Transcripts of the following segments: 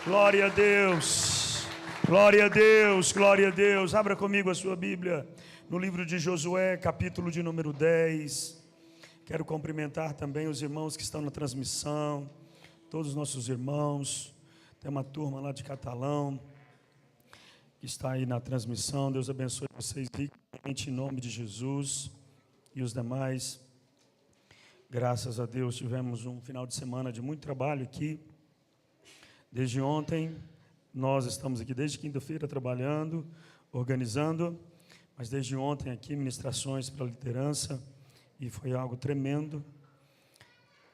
Glória a Deus, glória a Deus, glória a Deus. Abra comigo a sua Bíblia no livro de Josué, capítulo de número 10. Quero cumprimentar também os irmãos que estão na transmissão, todos os nossos irmãos. Tem uma turma lá de Catalão que está aí na transmissão. Deus abençoe vocês ricamente em nome de Jesus e os demais. Graças a Deus tivemos um final de semana de muito trabalho aqui. Desde ontem, nós estamos aqui desde quinta-feira trabalhando, organizando, mas desde ontem aqui ministrações para a liderança e foi algo tremendo.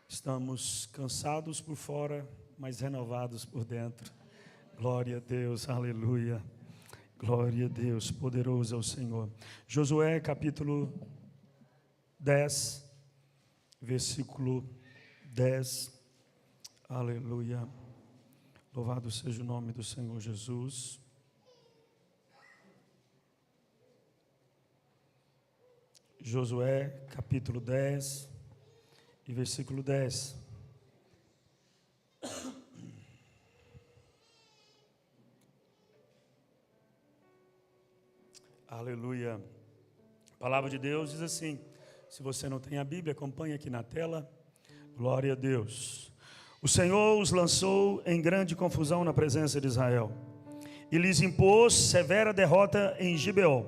Estamos cansados por fora, mas renovados por dentro. Glória a Deus, aleluia. Glória a Deus, poderoso é o Senhor. Josué capítulo 10, versículo 10, aleluia. Louvado seja o nome do Senhor Jesus. Josué, capítulo 10 e versículo 10. Aleluia. A palavra de Deus diz assim, se você não tem a Bíblia, acompanhe aqui na tela. Glória a Deus. O Senhor os lançou em grande confusão na presença de Israel e lhes impôs severa derrota em Gibeon.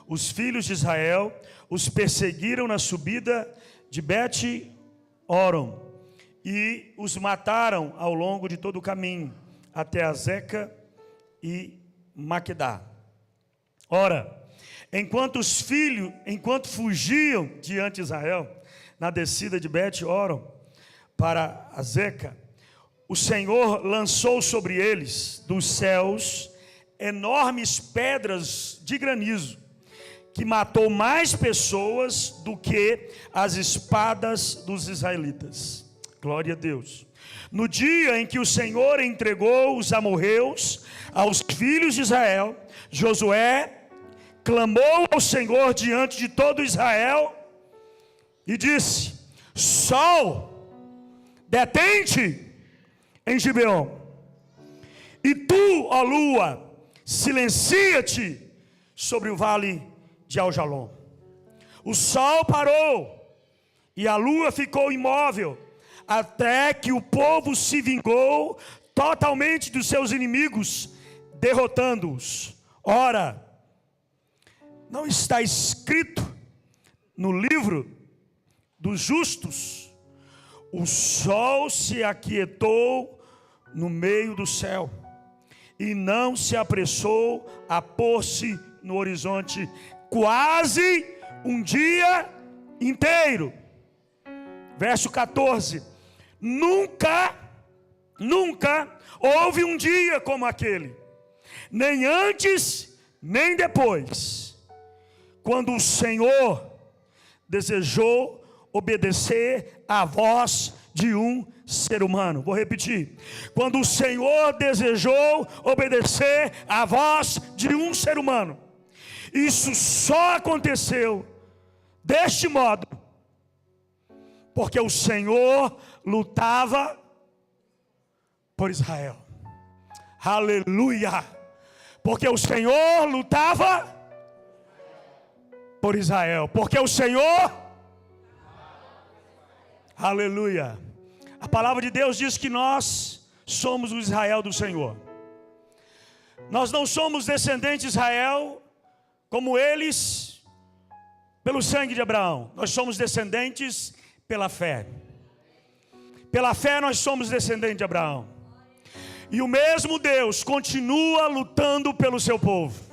Os filhos de Israel os perseguiram na subida de Bet-Horon e os mataram ao longo de todo o caminho até Azeca e Maquedá. Ora, enquanto fugiam diante de Israel na descida de Bet-Horon para Azeca, o Senhor lançou sobre eles dos céus enormes pedras de granizo, que matou mais pessoas do que as espadas dos israelitas. Glória a Deus. No dia em que o Senhor entregou os amorreus aos filhos de Israel, Josué clamou ao Senhor diante de todo Israel e disse: Sol, detente em Gibeon, e tu, ó lua, silencia-te sobre o vale de Aljalon. O sol parou e a lua ficou imóvel, até que o povo se vingou totalmente dos seus inimigos, derrotando-os. Ora, não está escrito no livro dos justos: o sol se aquietou no meio do céu e não se apressou a pôr-se no horizonte quase um dia inteiro. Verso 14. Nunca houve um dia como aquele, nem antes nem depois, quando o Senhor desejou obedecer à voz de um ser humano. Vou repetir. Quando o Senhor desejou obedecer à voz de um ser humano, isso só aconteceu deste modo porque o Senhor lutava por Israel. Aleluia. Porque o Senhor lutava por Israel. Porque o Senhor... Aleluia. A palavra de Deus diz que nós somos o Israel do Senhor. Nós não somos descendentes de Israel como eles pelo sangue de Abraão. Nós somos descendentes pela fé. Pela fé nós somos descendentes de Abraão. E o mesmo Deus continua lutando pelo seu povo.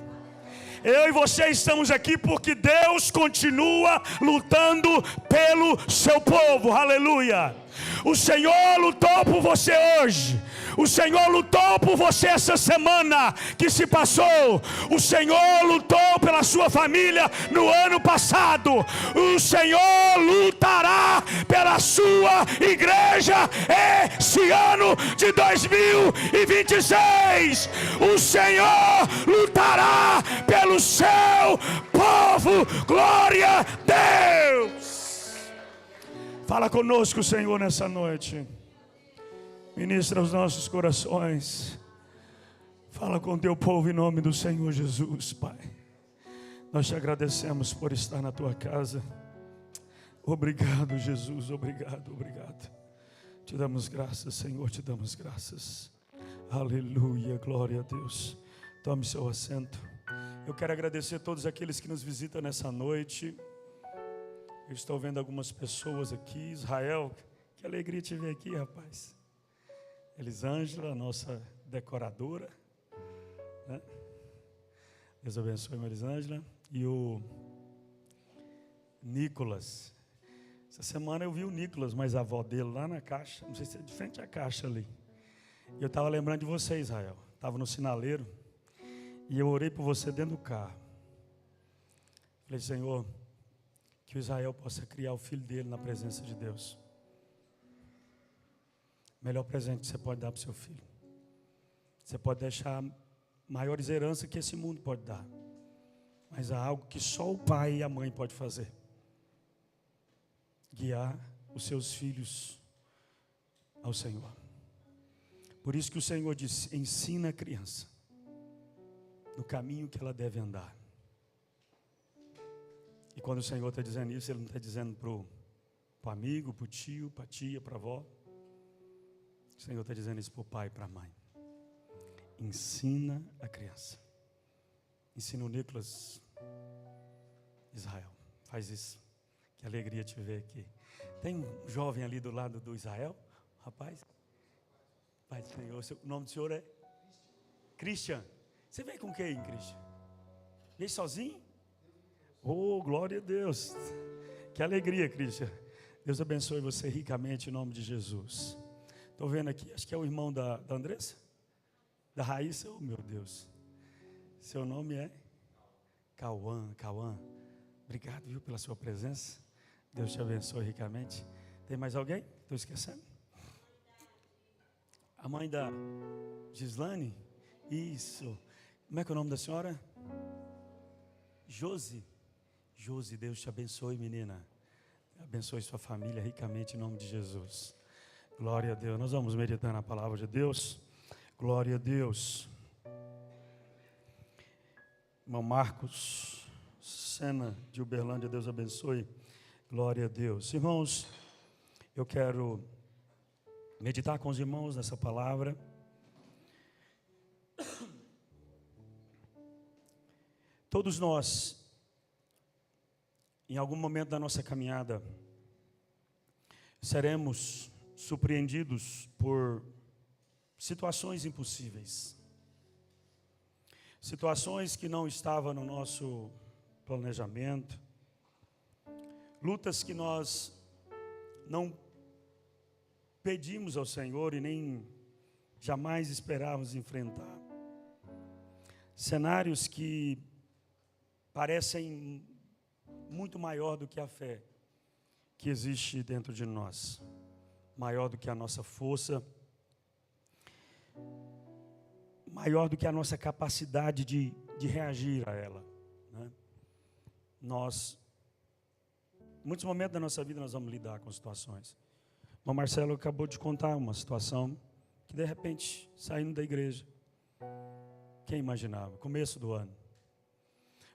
Eu e você estamos aqui porque Deus continua lutando pelo seu povo. Aleluia. O Senhor lutou por você hoje. O Senhor lutou por você essa semana que se passou. O Senhor lutou pela sua família no ano passado. O Senhor lutará pela sua igreja esse ano de 2026. O Senhor lutará pelo seu povo. Glória a Deus. Fala conosco, Senhor, nessa noite. Ministra os nossos corações. Fala com teu povo em nome do Senhor Jesus, Pai. Nós te agradecemos por estar na tua casa. Obrigado, Jesus, obrigado, obrigado. Te damos graças, Senhor, te damos graças. Aleluia, glória a Deus. Tome seu assento. Eu quero agradecer a todos aqueles que nos visitam nessa noite. Eu estou vendo algumas pessoas aqui. Israel, que alegria te ver aqui, rapaz. Elisângela, nossa decoradora, né? Deus abençoe a Elisângela. E o Nicolas. Essa semana eu vi o Nicolas, mas a avó dele lá na caixa, não sei se é de frente à caixa ali. E eu estava lembrando de você, Israel. Estava no sinaleiro e eu orei por você dentro do carro. Falei, Senhor, que o Israel possa criar o filho dele na presença de Deus. Melhor presente que você pode dar para o seu filho. Você pode deixar maiores heranças que esse mundo pode dar. Mas há algo que só o pai e a mãe podem fazer. Guiar os seus filhos ao Senhor. Por isso que o Senhor diz, ensina a criança no caminho que ela deve andar. E quando o Senhor está dizendo isso, Ele não está dizendo para o amigo, para o tio, para a tia, para a avó. O Senhor está dizendo isso para o pai e para a mãe. Ensina a criança. Ensina o Nicolas. Israel, faz isso. Que alegria te ver aqui. Tem um jovem ali do lado do Israel, rapaz. Pai do Senhor, o nome do senhor é? Christian. Você veio com quem, Christian? Veio sozinho? Oh, glória a Deus. Que alegria, Christian. Deus abençoe você ricamente em nome de Jesus. Estou vendo aqui, acho que é o irmão da Andressa? Da Raíssa? Oh, meu Deus. Seu nome é? Cauã. Obrigado, viu, pela sua presença. Deus te abençoe ricamente. Tem mais alguém? Estou esquecendo. A mãe da Gislane? Isso. Como é que é o nome da senhora? Josi. Josi, Deus te abençoe, menina. Abençoe sua família ricamente em nome de Jesus. Glória a Deus. Nós vamos meditar na palavra de Deus. Glória a Deus. Irmão Marcos Sena de Uberlândia, Deus abençoe. Glória a Deus. Irmãos, eu quero meditar com os irmãos nessa palavra. Todos nós, em algum momento da nossa caminhada, seremos surpreendidos por situações impossíveis. Situações que não estavam no nosso planejamento. Lutas que nós não pedimos ao Senhor e nem jamais esperávamos enfrentar. Cenários que parecem muito maior do que a fé que existe dentro de nós. Maior do que a nossa força. Maior do que a nossa capacidade de reagir a ela, né? Muitos momentos da nossa vida nós vamos lidar com situações. O Marcelo acabou de contar uma situação que de repente, saindo da igreja, quem imaginava? Começo do ano.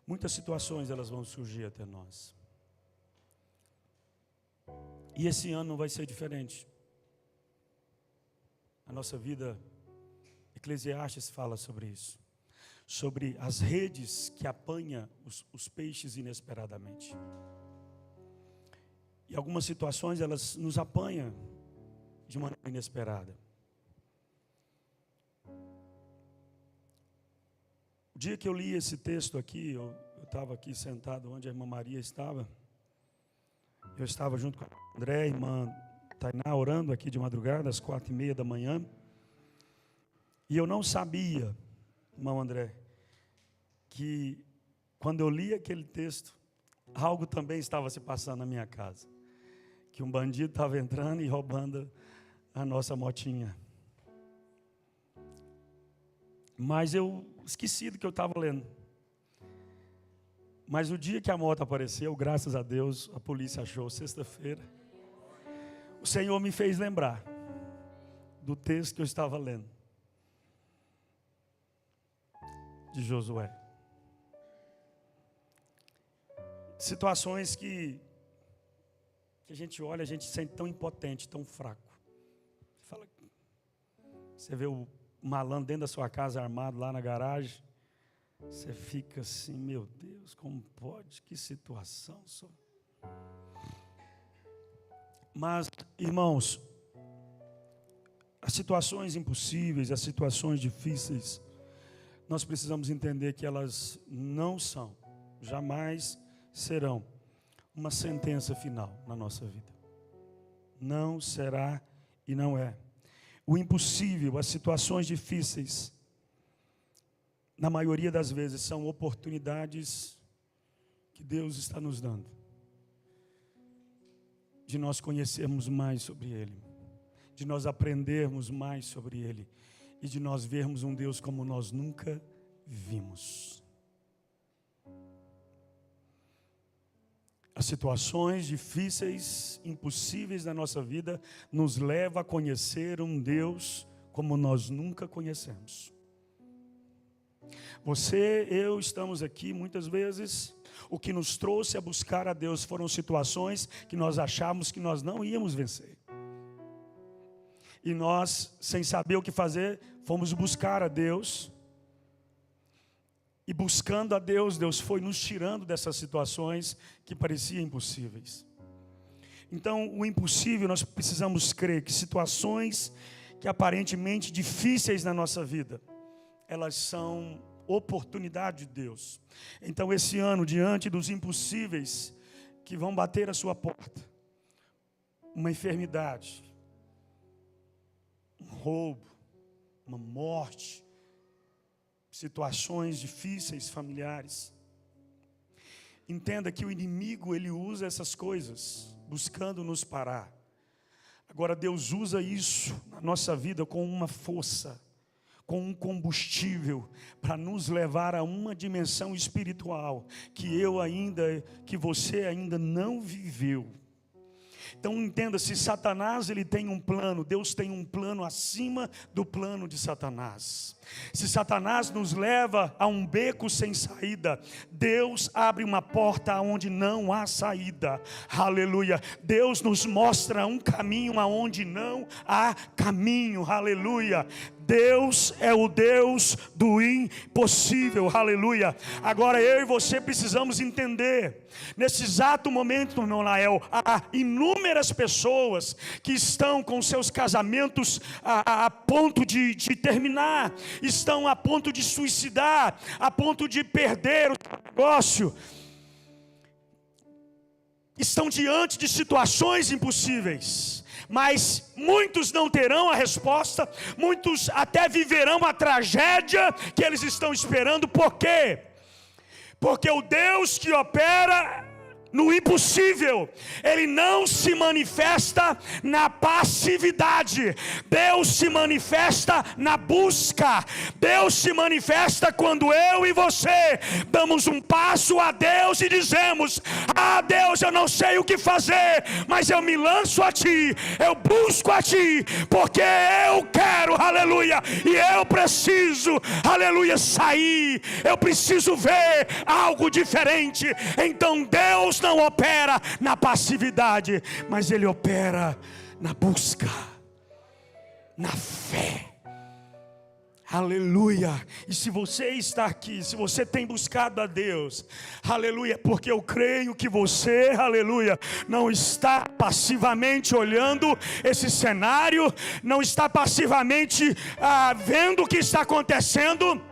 Muitas situações elas vão surgir até nós. E esse ano não vai ser diferente. A nossa vida, Eclesiastes fala sobre isso. Sobre as redes que apanham os peixes inesperadamente. E algumas situações elas nos apanham de maneira inesperada. O dia que eu li esse texto aqui, eu estava aqui sentado onde a irmã Maria estava. Eu estava junto com a André, a irmã Tainá, orando aqui de madrugada, às 4:30 da manhã. E eu não sabia, irmão André, que quando eu li aquele texto, algo também estava se passando na minha casa. Que um bandido estava entrando e roubando a nossa motinha. Mas eu esqueci do que eu estava lendo. Mas o dia que a moto apareceu, graças a Deus, a polícia achou sexta-feira. O Senhor me fez lembrar do texto que eu estava lendo, de Josué. Situações que a gente olha, a gente se sente tão impotente, tão fraco. Você vê o malandro dentro da sua casa armado lá na garagem, você fica assim, meu Deus, como pode? Que situação só. Mas, irmãos, as situações impossíveis, as situações difíceis, nós precisamos entender que elas não são, jamais serão uma sentença final na nossa vida. Não será e não é. O impossível, as situações difíceis, na maioria das vezes, são oportunidades que Deus está nos dando, de nós conhecermos mais sobre Ele, de nós aprendermos mais sobre Ele, e de nós vermos um Deus como nós nunca vimos. As situações difíceis, impossíveis da nossa vida, nos levam a conhecer um Deus como nós nunca conhecemos. Você, eu, estamos aqui muitas vezes, o que nos trouxe a buscar a Deus foram situações que nós achávamos que nós não íamos vencer. E nós, sem saber o que fazer, fomos buscar a Deus. E buscando a Deus, Deus foi nos tirando dessas situações que pareciam impossíveis. Então, o impossível, nós precisamos crer que situações que aparentemente difíceis na nossa vida, elas são oportunidade de Deus. Então, esse ano, diante dos impossíveis que vão bater a sua porta, uma enfermidade, um roubo, uma morte, situações difíceis familiares. Entenda que o inimigo, ele usa essas coisas, buscando nos parar. Agora Deus usa isso na nossa vida com uma força, com um combustível, para nos levar a uma dimensão espiritual, que você ainda não viveu. Então entenda, se Satanás ele tem um plano, Deus tem um plano acima do plano de Satanás. Se Satanás nos leva a um beco sem saída, Deus abre uma porta onde não há saída. Aleluia. Deus nos mostra um caminho aonde não há caminho. Aleluia. Deus é o Deus do impossível, aleluia. Agora eu e você precisamos entender, nesse exato momento, irmão Nael, há inúmeras pessoas que estão com seus casamentos a ponto de terminar, estão a ponto de suicidar, a ponto de perder o negócio, estão diante de situações impossíveis. Mas muitos não terão a resposta, muitos até viverão a tragédia que eles estão esperando. Por quê? Porque o Deus que opera no impossível, Ele não se manifesta na passividade. Deus se manifesta na busca. Deus se manifesta quando eu e você damos um passo a Deus e dizemos: ah, Deus, eu não sei o que fazer, mas eu me lanço a Ti, eu busco a Ti, porque eu quero, aleluia, e eu preciso, aleluia, sair, eu preciso ver algo diferente. Então Deus não opera na passividade, mas Ele opera na busca, na fé. Aleluia. E se você está aqui, se você tem buscado a Deus, aleluia, porque eu creio que você, aleluia, não está passivamente olhando esse cenário, não está passivamente vendo o que está acontecendo.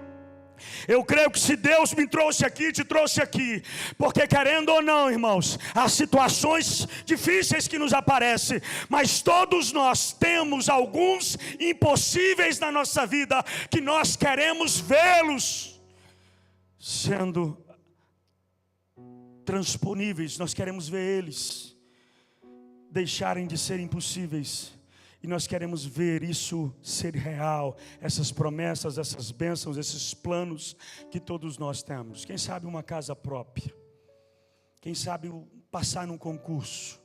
Eu creio que se Deus me trouxe aqui, te trouxe aqui, porque querendo ou não, irmãos, há situações difíceis que nos aparecem, mas todos nós temos alguns impossíveis na nossa vida, que nós queremos vê-los sendo transponíveis, nós queremos ver eles deixarem de ser impossíveis. E nós queremos ver isso ser real, essas promessas, essas bênçãos, esses planos que todos nós temos. Quem sabe uma casa própria, quem sabe passar num concurso,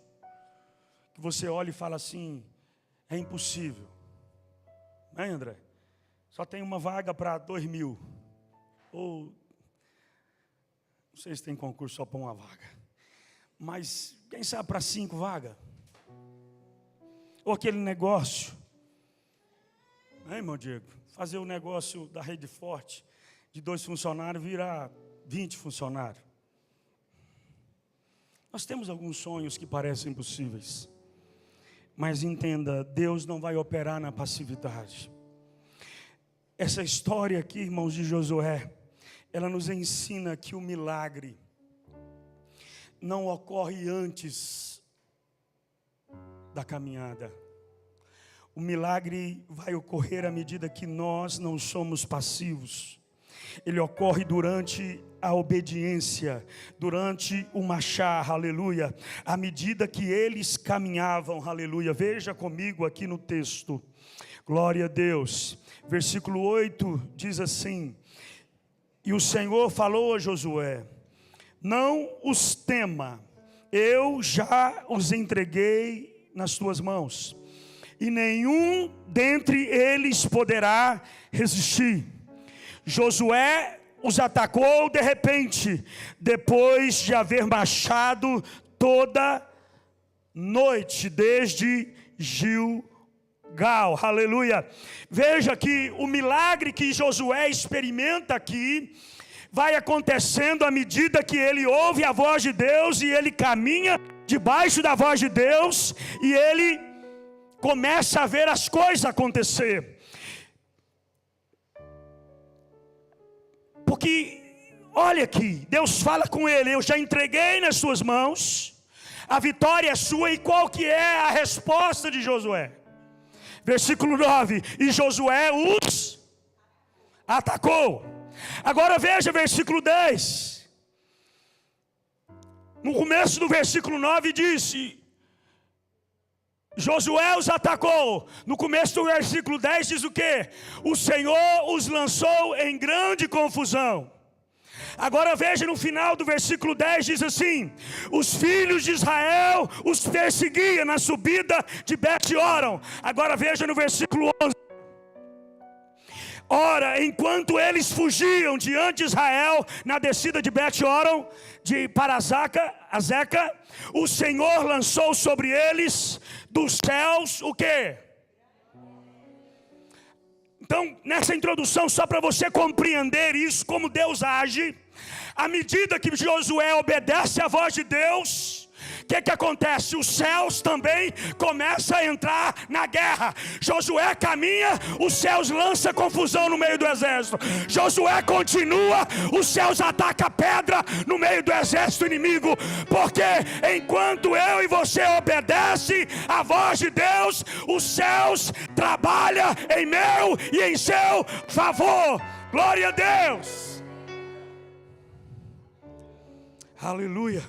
que você olha e fala assim: é impossível. Né, André? Só tem uma vaga para 2.000. Ou, não sei se tem concurso só para uma vaga. Mas, quem sabe para 5 vagas? Ou aquele negócio, né, irmão Diego? Fazer o negócio da Rede Forte, de 2 funcionários, virar 20 funcionários. Nós temos alguns sonhos que parecem impossíveis. Mas entenda, Deus não vai operar na passividade. Essa história aqui, irmãos, de Josué, ela nos ensina que o milagre não ocorre antes da caminhada. O milagre vai ocorrer à medida que nós não somos passivos. Ele ocorre durante a obediência, durante o marchar, aleluia. À medida que eles caminhavam, aleluia. Veja comigo aqui no texto. Glória a Deus. Versículo 8 diz assim: e o Senhor falou a Josué: não os tema, eu já os entreguei nas tuas mãos, e nenhum dentre eles poderá resistir. Josué os atacou de repente, depois de haver marchado toda noite, desde Gilgal, aleluia. Veja que o milagre que Josué experimenta aqui, vai acontecendo à medida que ele ouve a voz de Deus, e ele caminha debaixo da voz de Deus, e ele começa a ver as coisas acontecer. Porque, olha aqui, Deus fala com ele: eu já entreguei nas suas mãos, a vitória é sua. E qual que é a resposta de Josué? Versículo 9: e Josué os atacou. Agora veja versículo 10. No começo do versículo 9 disse: Josué os atacou. No começo do versículo 10 diz o quê? O Senhor os lançou em grande confusão. Agora veja no final do versículo 10, diz assim: os filhos de Israel os perseguiam na subida de Bet-Horon. Agora veja no versículo 11. Ora, enquanto eles fugiam diante de Israel na descida de Bet-Horon para Azeca, o Senhor lançou sobre eles dos céus o quê? Então, nessa introdução, só para você compreender isso, como Deus age, à medida que Josué obedece à voz de Deus, o que acontece? Os céus também começam a entrar na guerra. Josué caminha, os céus lançam confusão no meio do exército. Josué continua, os céus atacam pedra no meio do exército inimigo. Porque enquanto eu e você obedece à voz de Deus, os céus trabalham em meu e em seu favor. Glória a Deus. Aleluia.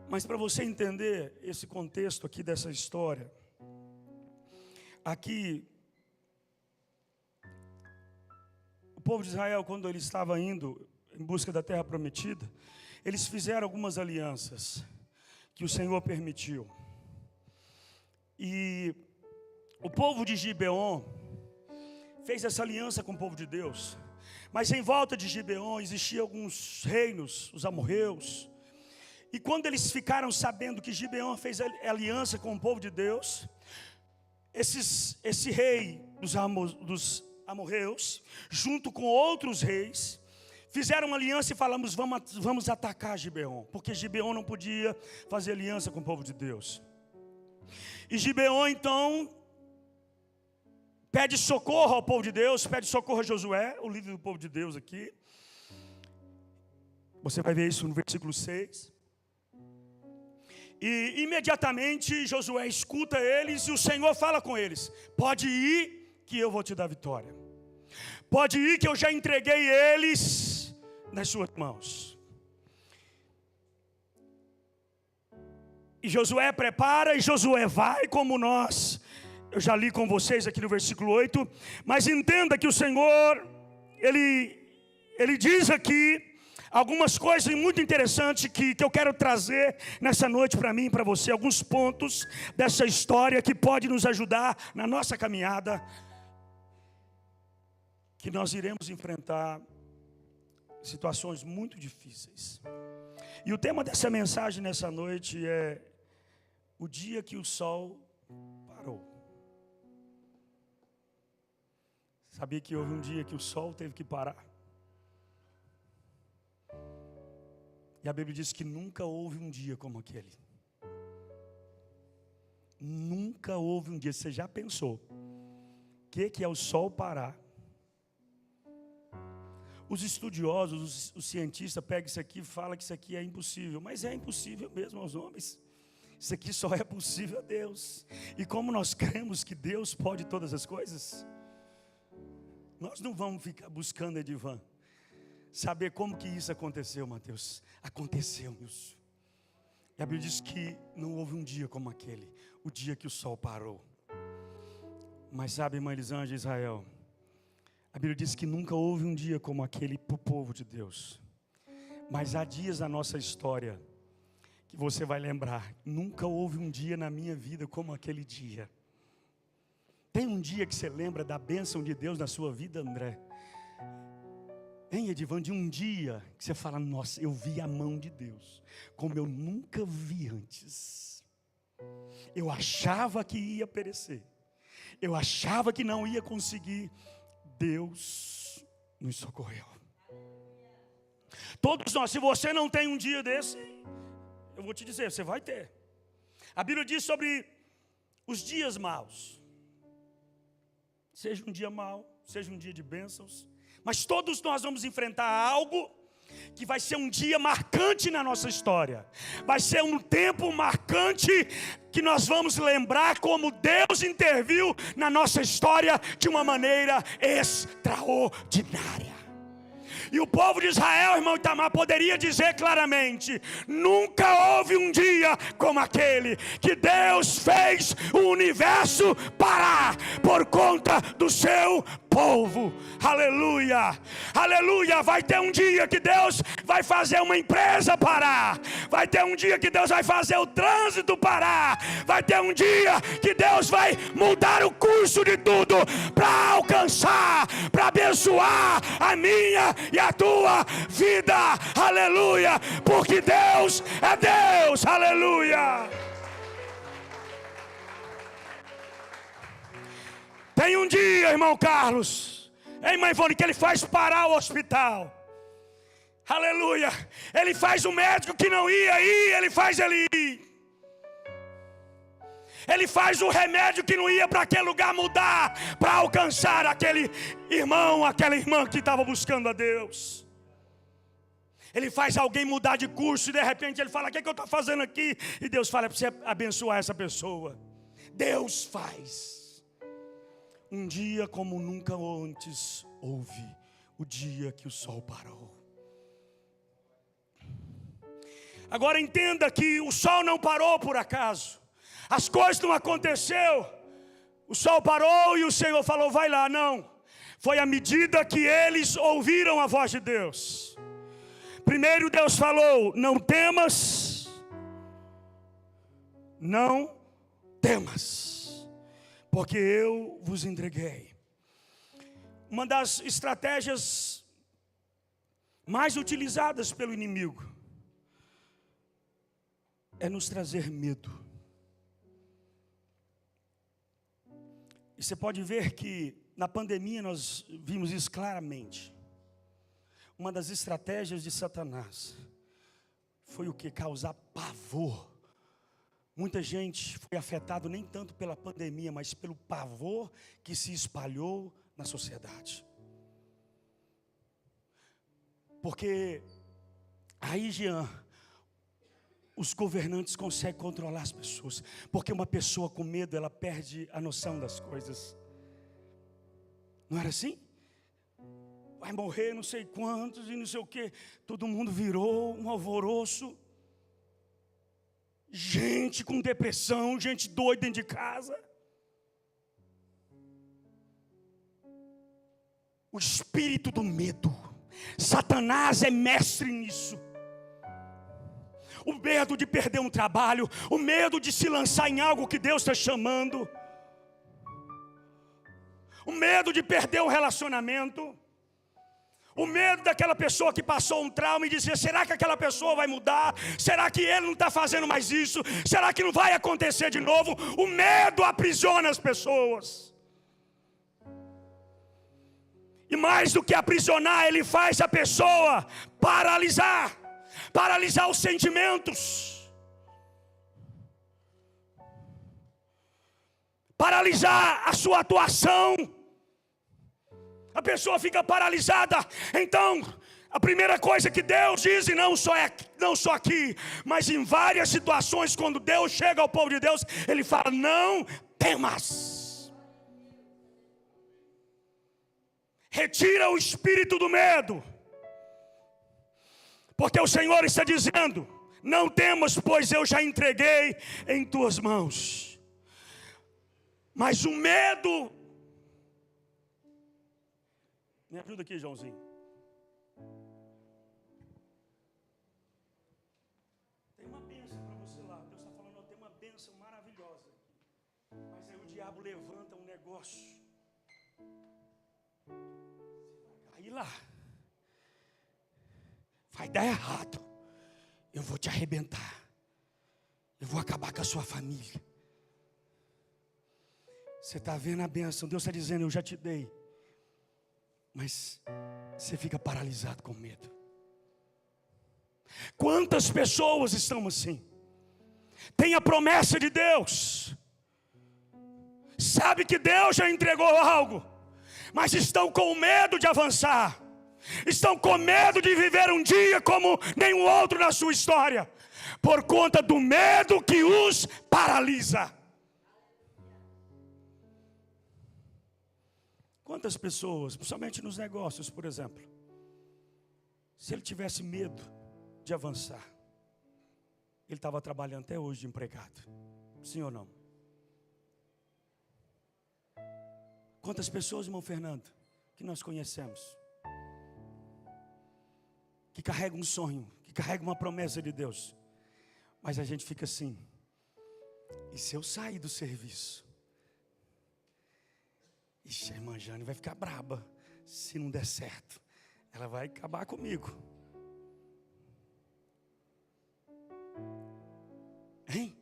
Mas para você entender esse contexto aqui dessa história, aqui, o povo de Israel, quando ele estava indo em busca da terra prometida, eles fizeram algumas alianças que o Senhor permitiu. E o povo de Gibeon fez essa aliança com o povo de Deus. Mas em volta de Gibeon existiam alguns reinos, os amorreus. E quando eles ficaram sabendo que Gibeon fez aliança com o povo de Deus, esse rei dos amorreus, junto com outros reis, fizeram uma aliança e falamos: vamos atacar Gibeon, porque Gibeon não podia fazer aliança com o povo de Deus. E Gibeon então pede socorro ao povo de Deus, pede socorro a Josué, o líder do povo de Deus aqui. Você vai ver isso no versículo 6. E imediatamente Josué escuta eles e o Senhor fala com eles: pode ir que eu vou te dar vitória. Pode ir que eu já entreguei eles nas suas mãos. E Josué prepara e Josué vai, como eu já li com vocês aqui no versículo 8. Mas entenda que o Senhor, Ele diz aqui: algumas coisas muito interessantes que eu quero trazer nessa noite para mim e para você. Alguns pontos dessa história que pode nos ajudar na nossa caminhada, que nós iremos enfrentar situações muito difíceis. E o tema dessa mensagem nessa noite é o dia que o sol parou. Sabia que houve um dia que o sol teve que parar? E a Bíblia diz que nunca houve um dia como aquele. Nunca houve um dia. Você já pensou o que é o sol parar? Os estudiosos, os cientistas pegam isso aqui e falam que isso aqui é impossível. Mas é impossível mesmo aos homens. Isso aqui só é possível a Deus. E como nós cremos que Deus pode todas as coisas, nós não vamos ficar buscando Edivan saber como que isso aconteceu, Mateus. Aconteceu, Wilson. E a Bíblia diz que não houve um dia como aquele, o dia que o sol parou. Mas sabe, irmã Elisângela, Israel, a Bíblia diz que nunca houve um dia como aquele para o povo de Deus. Mas há dias na nossa história que você vai lembrar, nunca houve um dia na minha vida como aquele dia. Tem um dia que você lembra da bênção de Deus na sua vida, André? Hein, Edivan, de um dia que você fala, nossa, eu vi a mão de Deus, como eu nunca vi antes. Eu achava que ia perecer. Eu achava que não ia conseguir. Deus nos socorreu. Todos nós, se você não tem um dia desse, eu vou te dizer, você vai ter. A Bíblia diz sobre os dias maus. Seja um dia mau, seja um dia de bênçãos, mas todos nós vamos enfrentar algo que vai ser um dia marcante na nossa história. Vai ser um tempo marcante que nós vamos lembrar como Deus interviu na nossa história de uma maneira extraordinária. E o povo de Israel, irmão Itamar, poderia dizer claramente: nunca houve um dia como aquele que Deus fez o universo parar por conta do seu povo. Aleluia, aleluia. Vai ter um dia que Deus vai fazer uma empresa parar. Vai ter um dia que Deus vai fazer o trânsito parar. Vai ter um dia que Deus vai mudar o curso de tudo para alcançar, para abençoar a minha e a tua vida. Aleluia, porque Deus é Deus. Aleluia. Tem um dia, irmão Carlos, irmã Ivone, que ele faz parar o hospital. Aleluia. Ele faz o médico que não ia ir, ele faz ele ir. Ele faz o remédio que não ia para aquele lugar mudar, para alcançar aquele irmão, aquela irmã que estava buscando a Deus. Ele faz alguém mudar de curso e de repente ele fala: o que é que eu estou fazendo aqui? E Deus fala: é para você abençoar essa pessoa. Deus faz. Um dia como nunca antes houve, o dia que o sol parou. Agora entenda que o sol não parou por acaso. As coisas não aconteceu. O sol parou e o Senhor falou: vai lá. Não, foi à medida que eles ouviram a voz de Deus. Primeiro Deus falou: não temas, não temas, porque eu vos entreguei. Uma das estratégias mais utilizadas pelo inimigo é nos trazer medo. E você pode ver que na pandemia nós vimos isso claramente. Uma das estratégias de Satanás foi o que? Causar pavor. Muita gente foi afetada nem tanto pela pandemia, mas pelo pavor que se espalhou na sociedade. Porque aí, Jean, os governantes conseguem controlar as pessoas. Porque uma pessoa com medo, ela perde a noção das coisas. Não era assim? Vai morrer não sei quantos e não sei o quê. Todo mundo virou um alvoroço. Gente com depressão, gente doida dentro de casa. O espírito do medo, Satanás é mestre nisso. O medo de perder um trabalho, o medo de se lançar em algo que Deus está chamando, o medo de perder um relacionamento, o medo daquela pessoa que passou um trauma e dizer: será que aquela pessoa vai mudar? Será que ele não está fazendo mais isso? Será que não vai acontecer de novo? O medo aprisiona as pessoas. E mais do que aprisionar, ele faz a pessoa paralisar os sentimentos, paralisar a sua atuação. A pessoa fica paralisada. Então, a primeira coisa que Deus diz, e não só aqui, mas em várias situações, quando Deus chega ao povo de Deus, Ele fala: não temas. Retira o espírito do medo. Porque o Senhor está dizendo: não temas, pois eu já entreguei em tuas mãos. Mas o medo... Me ajuda aqui, Joãozinho. Tem uma bênção para você lá. Deus está falando: tem uma bênção maravilhosa. Mas aí o diabo levanta um negócio. Aí lá vai dar errado. Eu vou te arrebentar. Eu vou acabar com a sua família. Você está vendo a bênção? Deus está dizendo: eu já te dei. Mas você fica paralisado com medo. Quantas pessoas estão assim? Tem a promessa de Deus, sabe que Deus já entregou algo, mas estão com medo de avançar. Estão com medo de viver um dia como nenhum outro na sua história, por conta do medo que os paralisa. Quantas pessoas, principalmente nos negócios, por exemplo, se ele tivesse medo de avançar, ele estava trabalhando até hoje de empregado. Sim ou não? Quantas pessoas, irmão Fernando, que nós conhecemos, que carregam um sonho, que carregam uma promessa de Deus, mas a gente fica assim: e se eu sair do serviço? Ixi, a irmã Jane vai ficar braba se não der certo. Ela vai acabar comigo. Hein?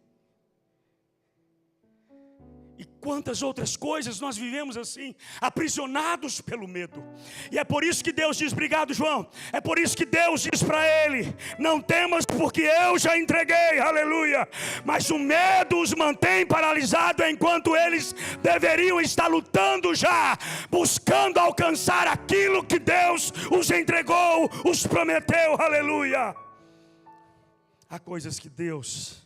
E quantas outras coisas nós vivemos assim, aprisionados pelo medo. E é por isso que Deus diz: obrigado, João. É por isso que Deus diz para ele: não temas, porque eu já entreguei, aleluia. Mas o medo os mantém paralisados, enquanto eles deveriam estar lutando já, buscando alcançar aquilo que Deus os entregou, os prometeu, aleluia. Há coisas que Deus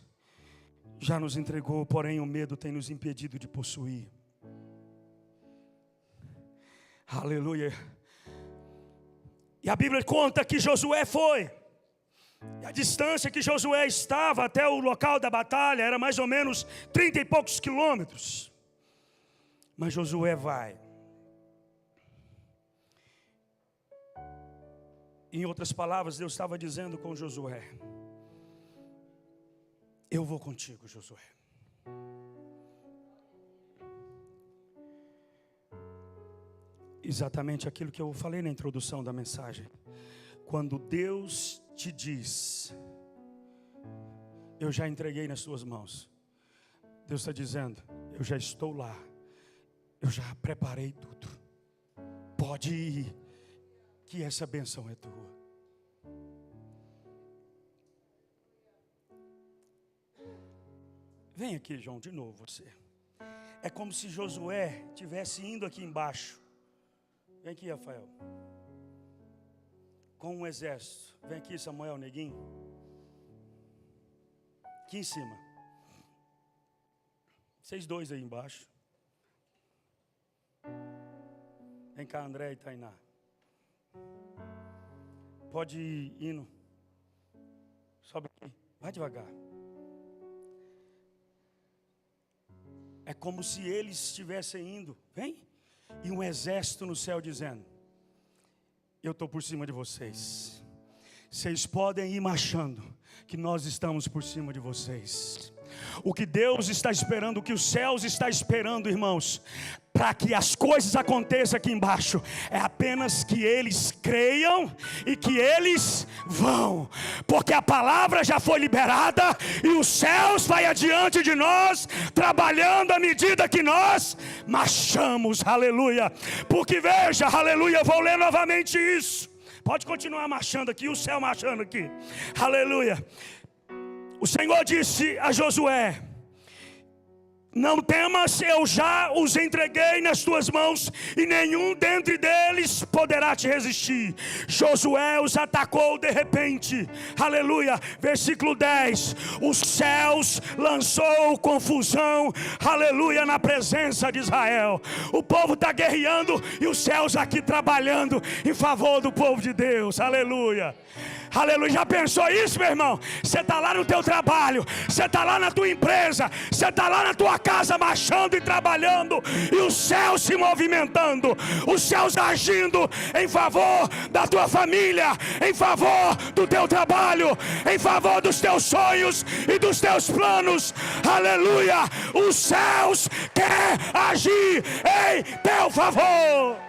já nos entregou, porém o medo tem nos impedido de possuir. Aleluia. E a Bíblia conta que Josué foi. E a distância que Josué estava até o local da batalha era mais ou menos 30 e poucos quilômetros. Mas Josué vai. Em outras palavras, Deus estava dizendo com Josué: eu vou contigo, Josué. Exatamente aquilo que eu falei na introdução da mensagem. Quando Deus te diz: eu já entreguei nas suas mãos, Deus está dizendo: eu já estou lá, eu já preparei tudo. Pode ir, que essa bênção é tua. Vem aqui, João, de novo você. É como se Josué estivesse indo aqui embaixo. Vem aqui, Rafael. Com um exército. Vem aqui, Samuel, neguinho. Aqui em cima. Vocês dois aí embaixo. Vem cá, André e Tainá. Pode ir indo. Sobe aqui. Vai devagar. É como se eles estivessem indo, vem, e um exército no céu dizendo: eu estou por cima de vocês. Vocês podem ir marchando, que nós estamos por cima de vocês. O que Deus está esperando, o que os céus está esperando, irmãos, para que as coisas aconteçam aqui embaixo, é apenas que eles creiam e que eles vão, porque a palavra já foi liberada e os céus vai adiante de nós, trabalhando à medida que nós marchamos, aleluia. Porque veja, aleluia, vou ler novamente isso. Pode continuar marchando aqui, o céu marchando aqui, aleluia. O Senhor disse a Josué: não temas, eu já os entreguei nas tuas mãos, e nenhum dentre deles poderá te resistir. Josué os atacou de repente, aleluia, versículo 10, os céus lançou confusão, aleluia, na presença de Israel. O povo está guerreando e os céus aqui trabalhando em favor do povo de Deus, aleluia. Aleluia, já pensou isso, meu irmão? Você está lá no teu trabalho, você está lá na tua empresa, você está lá na tua casa marchando e trabalhando, e os céus se movimentando, os céus agindo em favor da tua família, em favor do teu trabalho, em favor dos teus sonhos e dos teus planos, aleluia. Os céus querem agir em teu favor.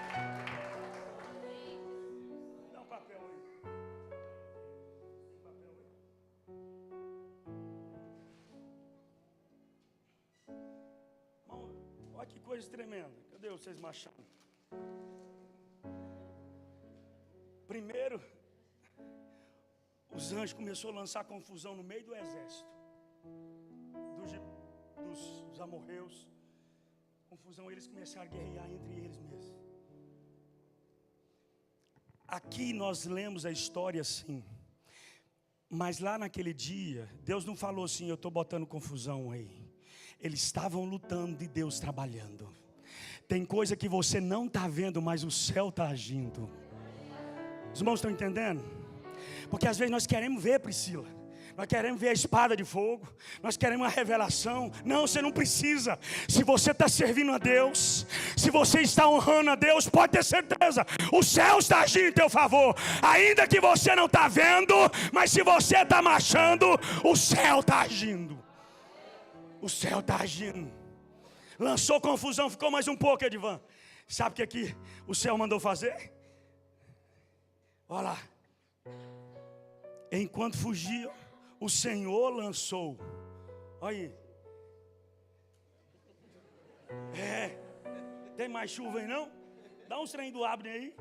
Olha que coisa tremenda. Cadê vocês marchando? Primeiro, os anjos começaram a lançar confusão no meio do exército dos amorreus. Confusão, eles começaram a guerrear entre eles mesmos. Aqui nós lemos a história assim, mas lá naquele dia Deus não falou assim: eu estou botando confusão aí. Eles estavam lutando e Deus trabalhando. Tem coisa que você não está vendo, mas o céu está agindo. Os irmãos estão entendendo? Porque às vezes nós queremos ver, Priscila, nós queremos ver a espada de fogo, nós queremos uma revelação. Não, você não precisa. Se você está servindo a Deus, se você está honrando a Deus, pode ter certeza, o céu está agindo em teu favor. Ainda que você não está vendo, mas se você está marchando, o céu está agindo. O céu está agindo. Lançou confusão, ficou mais um pouco, Edivan. Sabe o que aqui o céu mandou fazer? Olha lá. Enquanto fugiam, o Senhor lançou. Olha aí. Tem mais chuva aí não? Dá uns trem do Abner aí.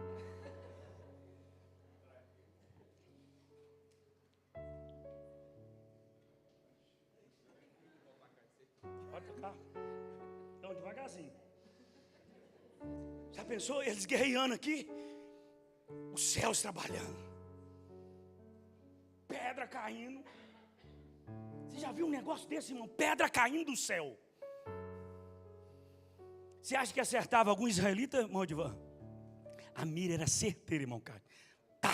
Pode tocar. Então, devagarzinho. Já pensou? Eles guerreando aqui. Os céus trabalhando. Pedra caindo. Você já viu um negócio desse, irmão? Pedra caindo do céu. Você acha que acertava algum israelita, irmão Edivan? A mira era certeira, irmão Cássio. Tá.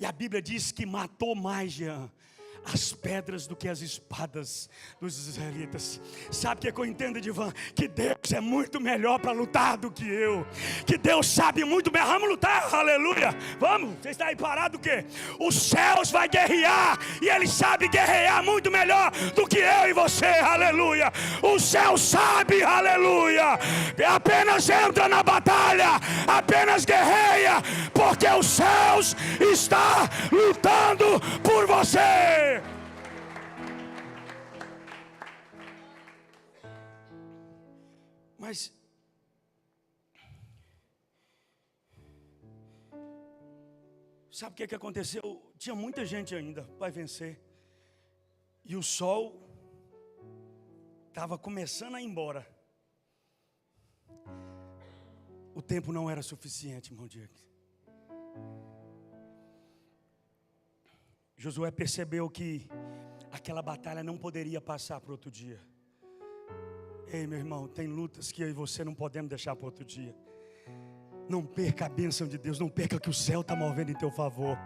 E a Bíblia diz que matou mais, Jean, as pedras do que as espadas dos israelitas. Sabe o que eu entendo, Edivan? Que Deus é muito melhor para lutar do que eu. Que Deus sabe muito melhor. Vamos lutar, aleluia. Vamos, você está aí parado o quê? Os céus vai guerrear, e Ele sabe guerrear muito melhor do que eu e você, aleluia. O céu sabe, aleluia. Apenas entra na batalha, apenas guerreia, porque os céus está lutando por você. Mas sabe o que aconteceu? Tinha muita gente ainda para vencer. E o sol estava começando a ir embora. O tempo não era suficiente, irmão Diego. Josué percebeu que aquela batalha não poderia passar para outro dia. Ei, meu irmão, tem lutas que eu e você não podemos deixar para outro dia. Não perca a bênção de Deus, não perca que o céu está movendo em teu favor.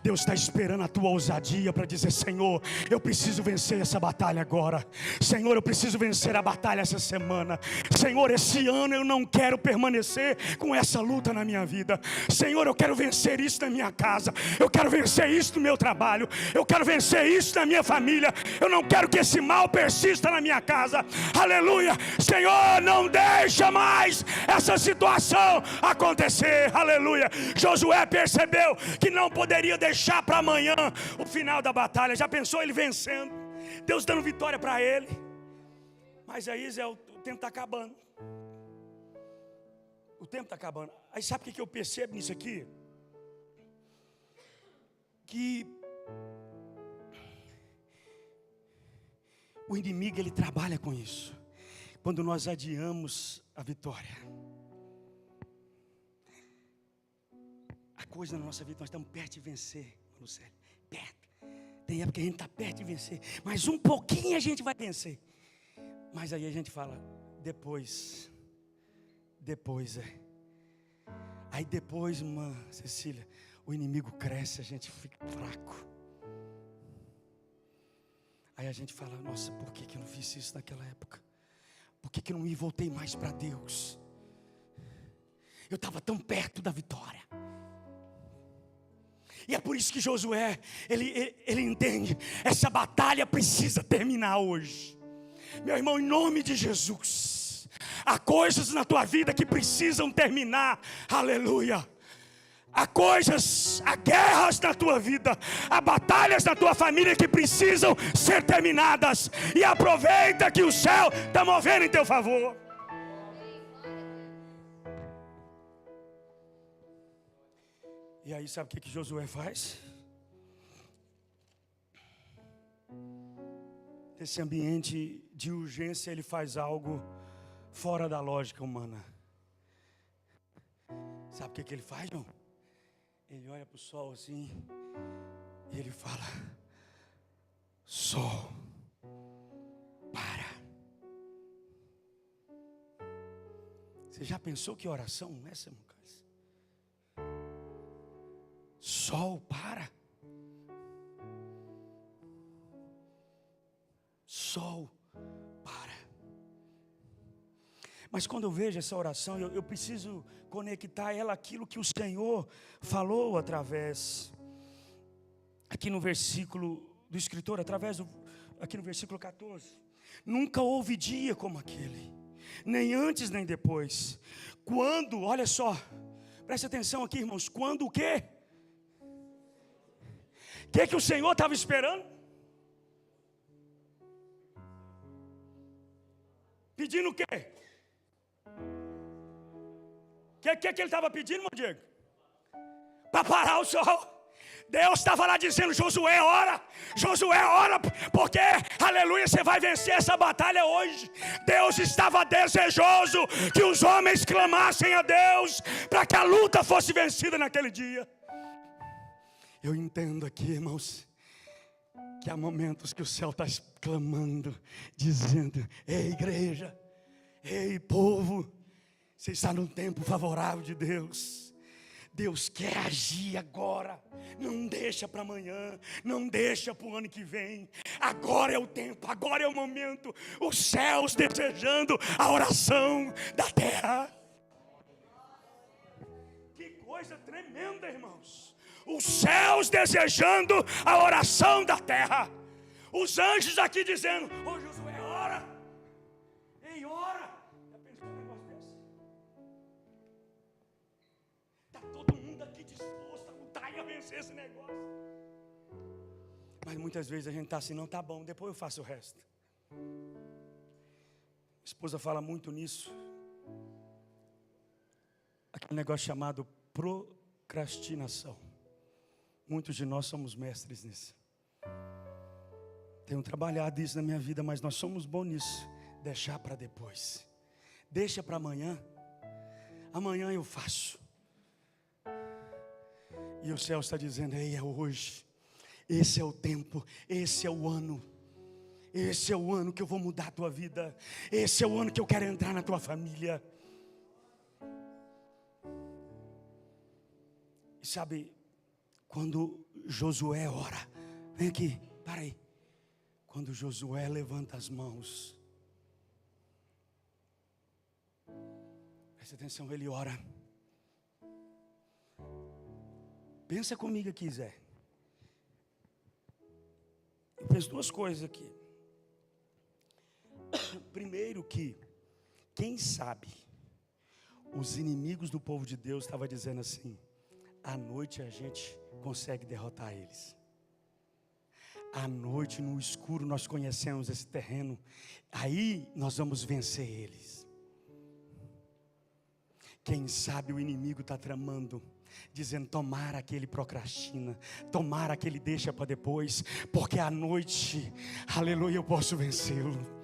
Deus está esperando a tua ousadia para dizer: Senhor, eu preciso vencer essa batalha agora. Senhor, eu preciso vencer a batalha essa semana. Senhor, esse ano eu não quero permanecer com essa luta na minha vida. Senhor, eu quero vencer isso na minha casa. Eu quero vencer isso no meu trabalho. Eu quero vencer isso na minha família. Eu não quero que esse mal persista na minha casa. Aleluia. Senhor, não deixa mais essa situação acontecer. Aleluia. Josué percebeu que não poderia deixar para amanhã o final da batalha. Já pensou ele vencendo, Deus dando vitória para ele? Mas aí, Zé, o tempo está acabando. O tempo está acabando. Aí sabe o que eu percebo nisso aqui? Que o inimigo, ele trabalha com isso. Quando nós adiamos a vitória, a coisa na nossa vida, nós estamos perto de vencer, Lucélio, perto. Tem época que a gente está perto de vencer, mas um pouquinho a gente vai vencer. Mas aí a gente fala: depois Aí depois, irmã Cecília, o inimigo cresce, a gente fica fraco. Aí a gente fala: nossa, por que eu não fiz isso naquela época? Por que eu não me voltei mais para Deus? Eu estava tão perto da vitória. E é por isso que Josué, ele entende, essa batalha precisa terminar hoje. Meu irmão, em nome de Jesus, há coisas na tua vida que precisam terminar. Aleluia. Há guerras na tua vida, há batalhas na tua família que precisam ser terminadas. E aproveita que o céu está movendo em teu favor. E aí sabe o que Josué faz? Nesse ambiente de urgência, ele faz algo fora da lógica humana. Sabe o que ele faz, irmão? Ele olha para o sol assim e ele fala: sol, para. Você já pensou que oração é essa, irmão? Sol, para. Sol, para. Mas quando eu vejo essa oração, eu preciso conectar ela àquilo que o Senhor falou através, aqui no versículo do escritor, aqui no versículo 14. Nunca houve dia como aquele, nem antes nem depois. Quando, olha só, preste atenção aqui, irmãos. Quando o quê? O que o Senhor estava esperando? Pedindo o quê? O que ele estava pedindo, meu Diego? Para parar o sol. Deus estava lá dizendo: Josué, ora, porque, aleluia, você vai vencer essa batalha hoje. Deus estava desejoso que os homens clamassem a Deus para que a luta fosse vencida naquele dia. Eu entendo aqui, irmãos, que há momentos que o céu está clamando, dizendo: ei, igreja, ei, povo, você está num tempo favorável de Deus. Deus quer agir agora. Não deixa para amanhã, não deixa para o ano que vem. Agora é o tempo, agora é o momento. Os céus desejando a oração da terra. Que coisa tremenda, irmãos. Os céus desejando a oração da terra. Os anjos aqui dizendo: ô Josué, ora. Ei, ora. Já pensou um negócio desse? Está todo mundo aqui disposto a lutar e a vencer esse negócio. Mas muitas vezes a gente está assim: não, tá bom, depois eu faço o resto. Minha esposa fala muito nisso. Aquele negócio chamado procrastinação. Muitos de nós somos mestres nisso. Tenho trabalhado isso na minha vida, mas nós somos bons nisso. Deixar para depois. Deixa para amanhã. Amanhã eu faço. E o céu está dizendo: ei, é hoje. Esse é o tempo, esse é o ano. Esse é o ano que eu vou mudar a tua vida. Esse é o ano que eu quero entrar na tua família. E sabe, quando Josué ora, vem aqui, para aí. Quando Josué levanta as mãos, presta atenção, ele ora. Pensa comigo aqui, Zé. Eu penso duas coisas aqui. Primeiro que, quem sabe, os inimigos do povo de Deus estavam dizendo assim: à noite a gente consegue derrotar eles. À noite, no escuro, nós conhecemos esse terreno. Aí nós vamos vencer eles. Quem sabe o inimigo está tramando, dizendo: tomara que ele procrastina, tomara que ele deixa para depois, porque à noite, aleluia, eu posso vencê-lo.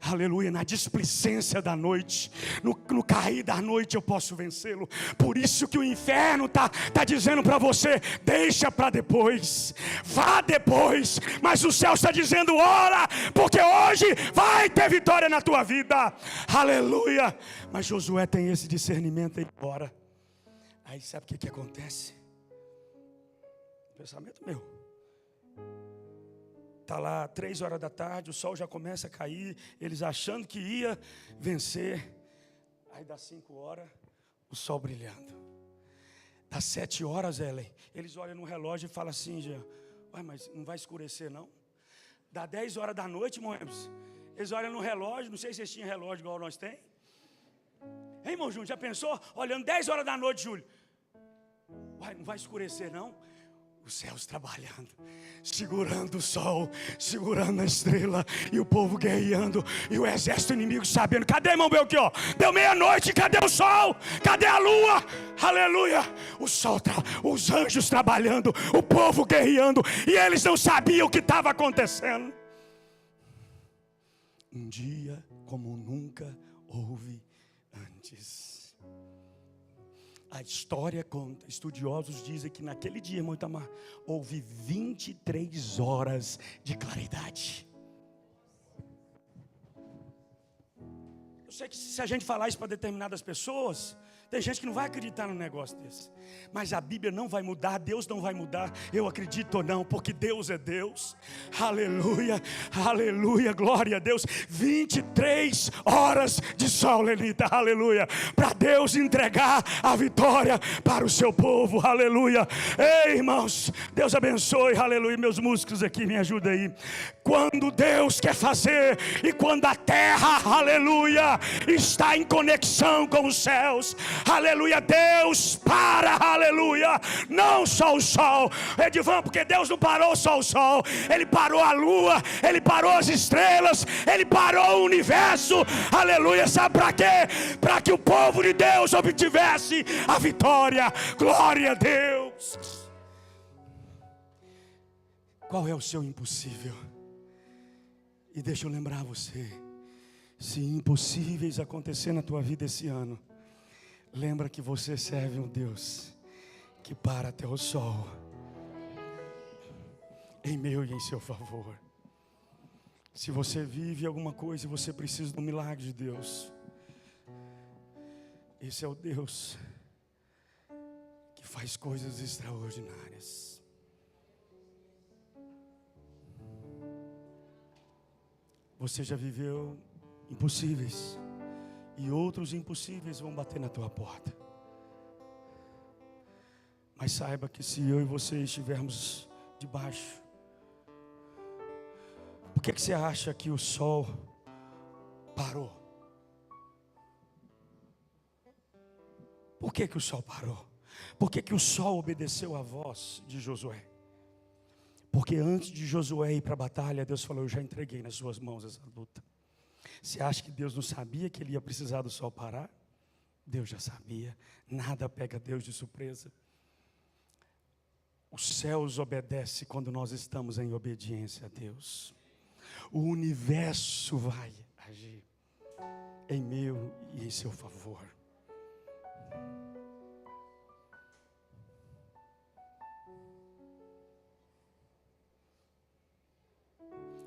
Aleluia, na displicência da noite, no cair da noite eu posso vencê-lo. Por isso que o inferno tá dizendo para você: deixa para depois, vá depois. Mas o céu está dizendo: ora, porque hoje vai ter vitória na tua vida. Aleluia. Mas Josué tem esse discernimento e ora. Aí sabe o que acontece? Pensamento meu. Está lá 3 horas da tarde, o sol já começa a cair, eles achando que ia vencer. Aí dá 5 horas, o sol brilhando. Dá 7 horas, Ellen, eles olham no relógio e falam assim: Jean, mas não vai escurecer não? Dá 10 horas da noite, Moems, eles olham no relógio, não sei se vocês tinham relógio igual nós tem. Hein, irmão Júnior, já pensou? Olhando 10 horas da noite, Júlio, não vai escurecer não? Os céus trabalhando, segurando o sol, segurando a estrela, e o povo guerreando, e o exército inimigo sabendo: cadê, irmão Belchior? Deu meia-noite, cadê o sol? Cadê a lua? Aleluia! O sol, os anjos trabalhando, o povo guerreando, e eles não sabiam o que estava acontecendo. Um dia como nunca houve antes. A história conta, estudiosos dizem que naquele dia, irmão Itamar, houve 23 horas de claridade. Eu sei que se a gente falar isso para determinadas pessoas, tem gente que não vai acreditar num negócio desse. Mas a Bíblia não vai mudar, Deus não vai mudar. Eu acredito ou não, porque Deus é Deus. Aleluia, aleluia, glória a Deus. 23 horas de sol, Lenita, aleluia. Para Deus entregar a vitória para o seu povo, aleluia. Ei, irmãos, Deus abençoe, aleluia. Meus músicos aqui, me ajudem aí. Quando Deus quer fazer, e quando a terra, aleluia, está em conexão com os céus, aleluia, Deus para, aleluia, não só o sol, Edivan, porque Deus não parou só o sol, Ele parou a lua, Ele parou as estrelas, Ele parou o universo, aleluia, sabe para quê? Para que o povo de Deus obtivesse a vitória, glória a Deus. Qual é o seu impossível? E deixa eu lembrar você, se impossíveis acontecer na tua vida esse ano, lembra que você serve um Deus que para até o sol em meu e em seu favor. Se você vive alguma coisa e você precisa do milagre de Deus, esse é o Deus que faz coisas extraordinárias. Você já viveu impossíveis, e outros impossíveis vão bater na tua porta. Mas saiba que se eu e você estivermos debaixo, por que você acha que o sol parou? Por que o sol parou? Por que o sol obedeceu à voz de Josué? Porque antes de Josué ir para a batalha, Deus falou: eu já entreguei nas suas mãos essa luta. Você acha que Deus não sabia que ele ia precisar do sol parar? Deus já sabia. Nada pega Deus de surpresa. Os céus obedecem quando nós estamos em obediência a Deus. O universo vai agir em meu e em seu favor.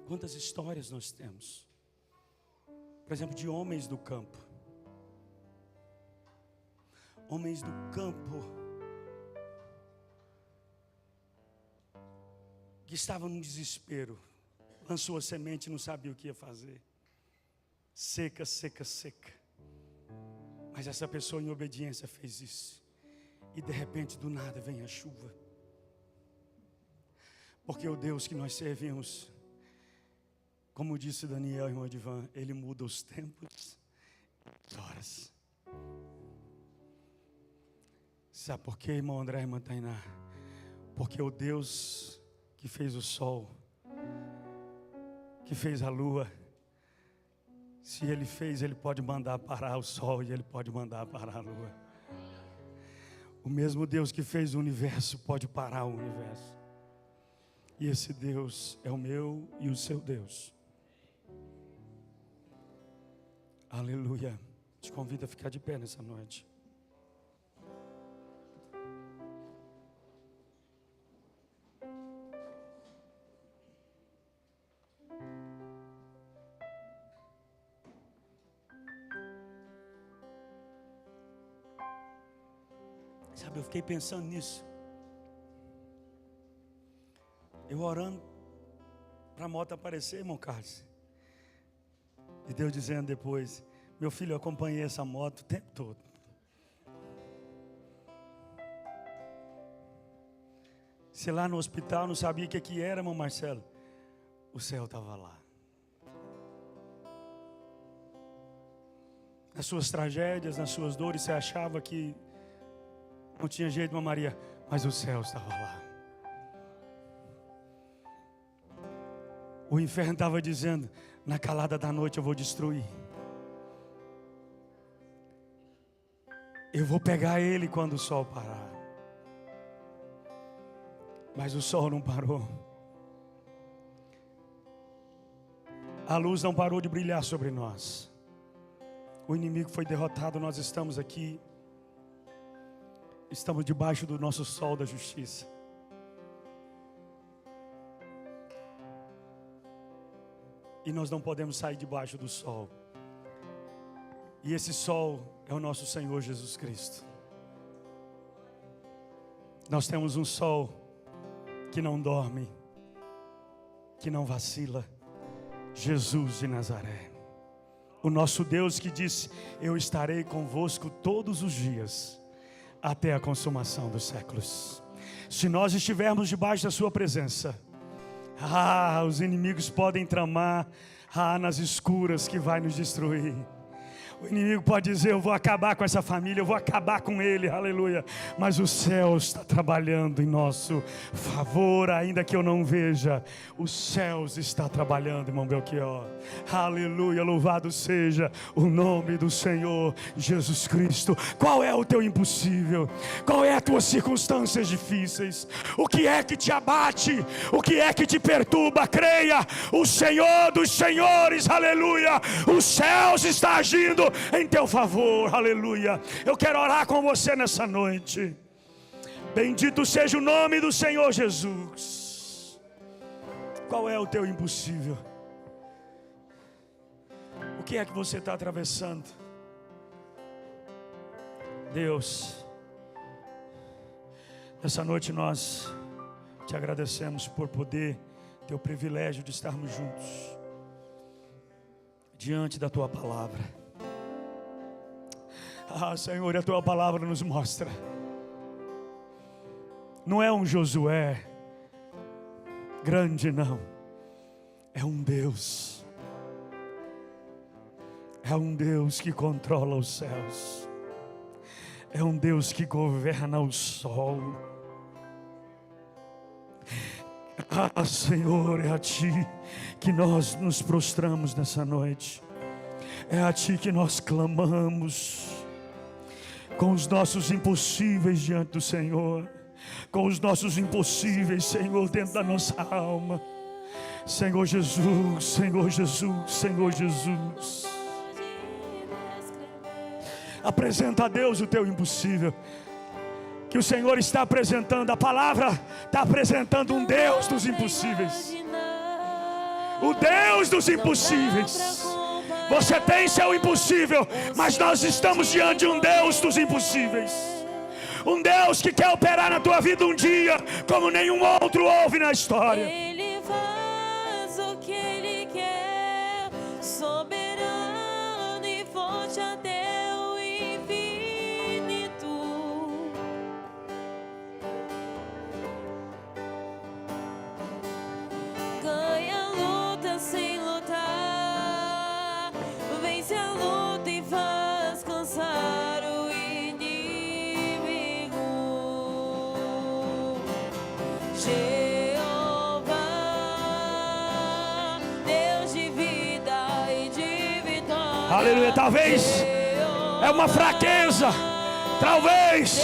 Quantas histórias nós temos, por exemplo, de homens do campo. Homens do campo que estava num desespero, lançou a semente e não sabia o que ia fazer. Seca, seca, seca. Mas essa pessoa em obediência fez isso. E de repente, do nada, vem a chuva. Porque o Deus que nós servimos, como disse Daniel, irmão Edivan, Ele muda os tempos e as horas. Sabe por quê, irmão André e irmã Tainá? Porque o Deus que fez o sol, que fez a lua, se Ele fez, Ele pode mandar parar o sol e Ele pode mandar parar a lua. O mesmo Deus que fez o universo pode parar o universo. E esse Deus é o meu e o seu Deus. Aleluia. Te convido a ficar de pé nessa noite. Sabe, eu fiquei pensando nisso. Eu orando para a moto aparecer, irmão Carlos. E Deus dizendo depois: meu filho, eu acompanhei essa moto o tempo todo. Se lá no hospital não sabia o que era, irmão Marcelo, o céu estava lá. Nas suas tragédias, nas suas dores, você achava que não tinha jeito, irmã Maria, mas o céu estava lá. O inferno estava dizendo: na calada da noite eu vou destruir. Eu vou pegar ele quando o sol parar. Mas o sol não parou. A luz não parou de brilhar sobre nós. O inimigo foi derrotado, nós estamos aqui. Estamos debaixo do nosso sol da justiça. E nós não podemos sair debaixo do sol. E esse sol é o nosso Senhor Jesus Cristo. Nós temos um sol que não dorme, que não vacila. Jesus de Nazaré. O nosso Deus que disse: eu estarei convosco todos os dias, até a consumação dos séculos. Se nós estivermos debaixo da sua presença, os inimigos podem tramar nas escuras que vai nos destruir. O inimigo pode dizer: eu vou acabar com essa família, eu vou acabar com ele, aleluia. Mas o céu está trabalhando em nosso favor, ainda que eu não veja. Os céus está trabalhando, irmão Belchior. Aleluia, louvado seja o nome do Senhor Jesus Cristo. Qual é o teu impossível? Qual é as tuas circunstâncias difíceis? O que é que te abate? O que é que te perturba? Creia, o Senhor dos senhores, aleluia, os céus está agindo em teu favor, aleluia. Eu quero orar com você nessa noite. Bendito seja o nome do Senhor Jesus. Qual é o teu impossível? O que é que você está atravessando? Deus, nessa noite nós te agradecemos por poder ter o privilégio de estarmos juntos diante da tua palavra. Senhor, a tua palavra nos mostra. Não é um Josué grande, não. É um Deus. É um Deus que controla os céus. É um Deus que governa o sol. Senhor, é a Ti que nós nos prostramos nessa noite. É a Ti que nós clamamos. Com os nossos impossíveis diante do Senhor. Com os nossos impossíveis, Senhor, dentro da nossa alma. Senhor Jesus, Senhor Jesus, Senhor Jesus. Apresenta a Deus o teu impossível. Que o Senhor está apresentando, a palavra está apresentando um Deus dos impossíveis. O Deus dos impossíveis. Você tem seu impossível, mas nós estamos diante de um Deus dos impossíveis. Um Deus que quer operar na tua vida um dia como nenhum outro houve na história. Jeová, Deus de vida e de vitória. Aleluia. Talvez é uma fraqueza, talvez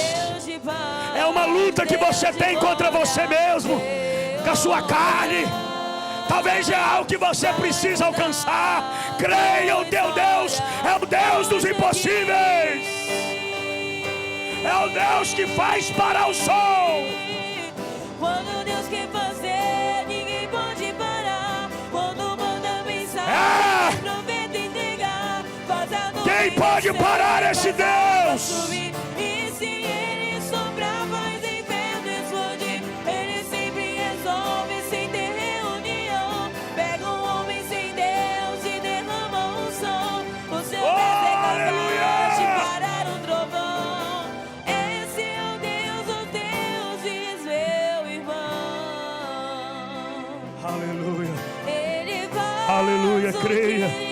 é uma luta que você tem contra você mesmo, com a sua carne. Talvez é algo que você precisa alcançar. Creia, o teu Deus é o Deus dos impossíveis. É o Deus que faz parar o sol. Quando Deus quer fazer, ninguém pode parar. Quando manda mensagem, promete entregar. Quem pode parar esse Deus? E se Ele soprar, faz inferno explodir. Ele sempre resolve sem ter reunião. Pega um homem sem Deus e derrama um som. O seu Deus é capaz de parar um trovão. Esse é o Deus dos deuses, meu irmão. Aleluia. Ele faz Aleluia, o que creia. Ele